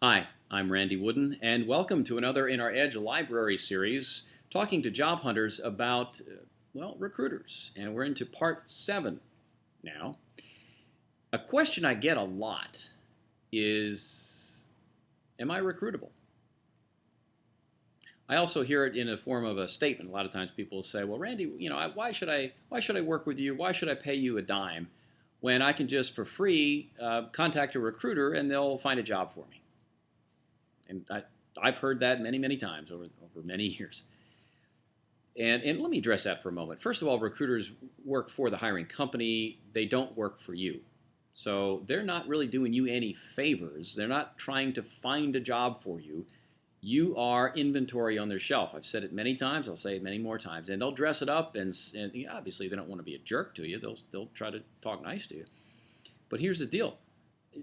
Hi, I'm Randy Wooden, and welcome to another in our Edge Library series, talking to job hunters about, recruiters. And we're into part 7 now. A question I get a lot is, am I recruitable? I also hear it in a form of a statement. A lot of times people will say, well, Randy, why should I work with you? Why should I pay you a dime when I can just for free contact a recruiter and they'll find a job for me? And I've heard that many, many times over many years. And let me address that for a moment. First of all, recruiters work for the hiring company. They don't work for you. So they're not really doing you any favors. They're not trying to find a job for you. You are inventory on their shelf. I've said it many times. I'll say it many more times. And they'll dress it up, and obviously they don't want to be a jerk to you. They'll try to talk nice to you. But here's the deal.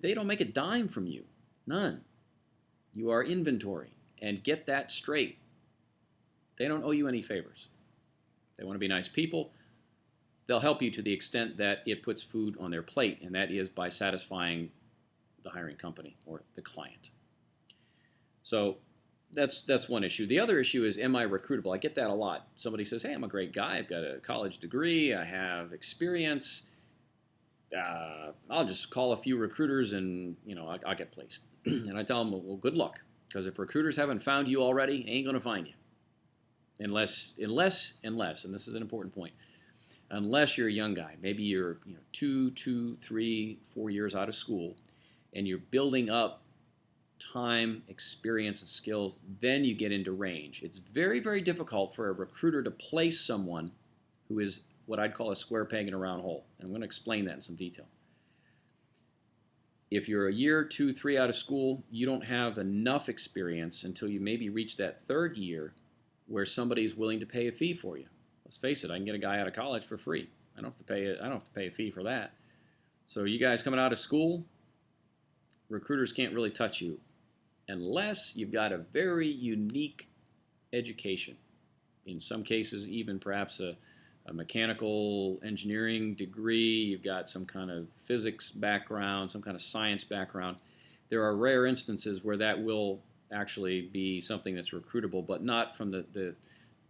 They don't make a dime from you. None. You are inventory, and get that straight. They don't owe you any favors. They want to be nice people. They'll help you to the extent that it puts food on their plate, and that is by satisfying the hiring company or the client. So that's one issue. The other issue is, am I recruitable? I get that a lot. Somebody says, hey, I'm a great guy. I've got a college degree. I have experience. I'll just call a few recruiters and, I'll get placed. And I tell them, well, good luck. Because if recruiters haven't found you already, they ain't going to find you. Unless, and this is an important point, unless you're a young guy, maybe you're 2, 3, 4 years out of school, and you're building up time, experience, and skills, then you get into range. It's very, very difficult for a recruiter to place someone who is what I'd call a square peg in a round hole. And I'm going to explain that in some detail. If you're a year, 2, 3 out of school, you don't have enough experience until you maybe reach that third year where somebody's willing to pay a fee for you. Let's face it, I can get a guy out of college for free. I don't have to pay a fee for that. So you guys coming out of school, recruiters can't really touch you unless you've got a very unique education. In some cases, even perhaps a mechanical engineering degree, you've got some kind of physics background, some kind of science background. There are rare instances where that will actually be something that's recruitable, but not from the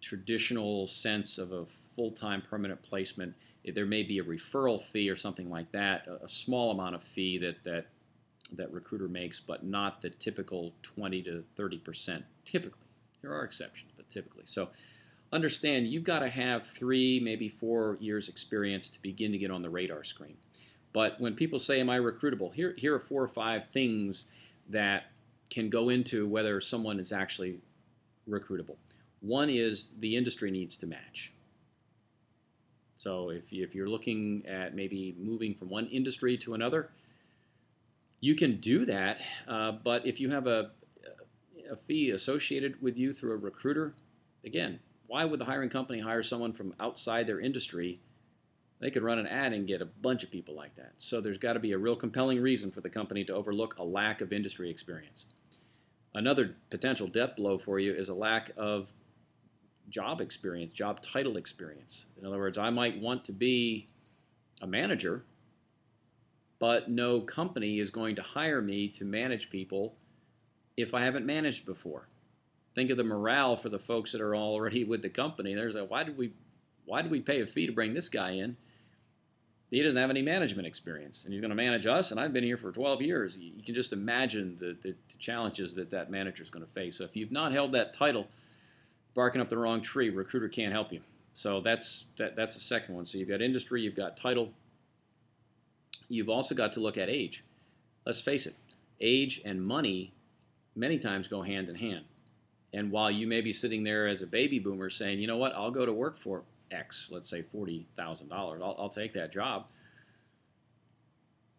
traditional sense of a full-time permanent placement. There may be a referral fee or something like that, a small amount of fee that recruiter makes, but not the typical 20 to 30% typically. There are exceptions, but typically. So understand, you've got to have 3, maybe 4 years experience to begin to get on the radar screen. But when people say, am I recruitable? Here are 4 or 5 things that can go into whether someone is actually recruitable. One is the industry needs to match. So if you're looking at maybe moving from one industry to another, you can do that, but if you have a fee associated with you through a recruiter, again, why would the hiring company hire someone from outside their industry? They could run an ad and get a bunch of people like that. So there's got to be a real compelling reason for the company to overlook a lack of industry experience. Another potential death blow for you is a lack of job experience, job title experience. In other words, I might want to be a manager, but no company is going to hire me to manage people if I haven't managed before. Think of the morale for the folks that are already with the company. There's why did we pay a fee to bring this guy in? He doesn't have any management experience, and he's going to manage us, and I've been here for 12 years. You can just imagine the challenges that manager is going to face. So if you've not held that title, barking up the wrong tree, recruiter can't help you. So that's the second one. So you've got industry, you've got title. You've also got to look at age. Let's face it, age and money many times go hand in hand. And while you may be sitting there as a baby boomer saying, you know what, I'll go to work for X, let's say $40,000, I'll take that job.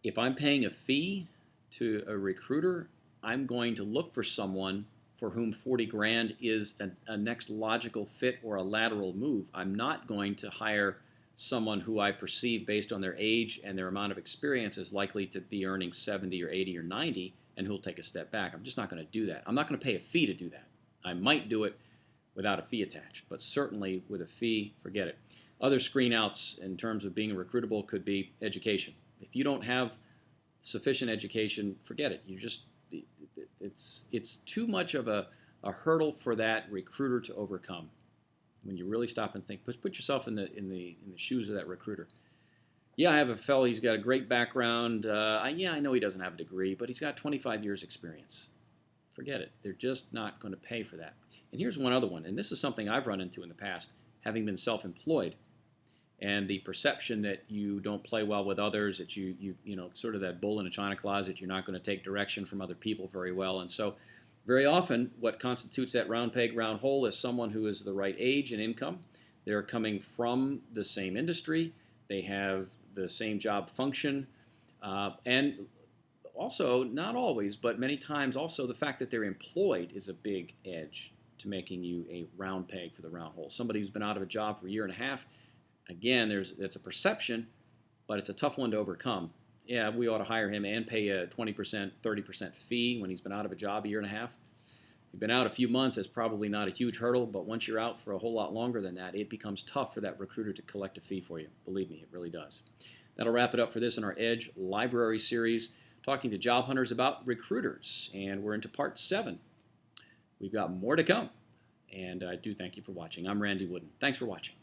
If I'm paying a fee to a recruiter, I'm going to look for someone for whom 40 grand is a next logical fit or a lateral move. I'm not going to hire someone who I perceive based on their age and their amount of experience is likely to be earning 70 or 80 or 90 and who'll take a step back. I'm just not going to do that. I'm not going to pay a fee to do that. I might do it without a fee attached, but certainly with a fee, forget it. Other screen outs in terms of being recruitable could be education. If you don't have sufficient education, forget it. it's too much of a hurdle for that recruiter to overcome. When you really stop and think, put yourself in the shoes of that recruiter. Yeah, I have a fellow. He's got a great background. Yeah, I know he doesn't have a degree, but he's got 25 years experience. Forget it. They're just not going to pay for that. And here's one other one, and this is something I've run into in the past, having been self-employed, and the perception that you don't play well with others, that you know, sort of that bull in a china closet. You're not going to take direction from other people very well, and so very often what constitutes that round peg, round hole is someone who is the right age and income. They're coming from the same industry. They have the same job function, and also, not always, but many times also the fact that they're employed is a big edge to making you a round peg for the round hole. Somebody who's been out of a job for a year and a half, again, that's a perception, but it's a tough one to overcome. Yeah, we ought to hire him and pay a 20%, 30% fee when he's been out of a job a year and a half. If you've been out a few months, it's probably not a huge hurdle, but once you're out for a whole lot longer than that, it becomes tough for that recruiter to collect a fee for you. Believe me, it really does. That'll wrap it up for this in our Edge Library series, talking to job hunters about recruiters, and we're into part 7. We've got more to come, and I do thank you for watching. I'm Randy Wooden. Thanks for watching.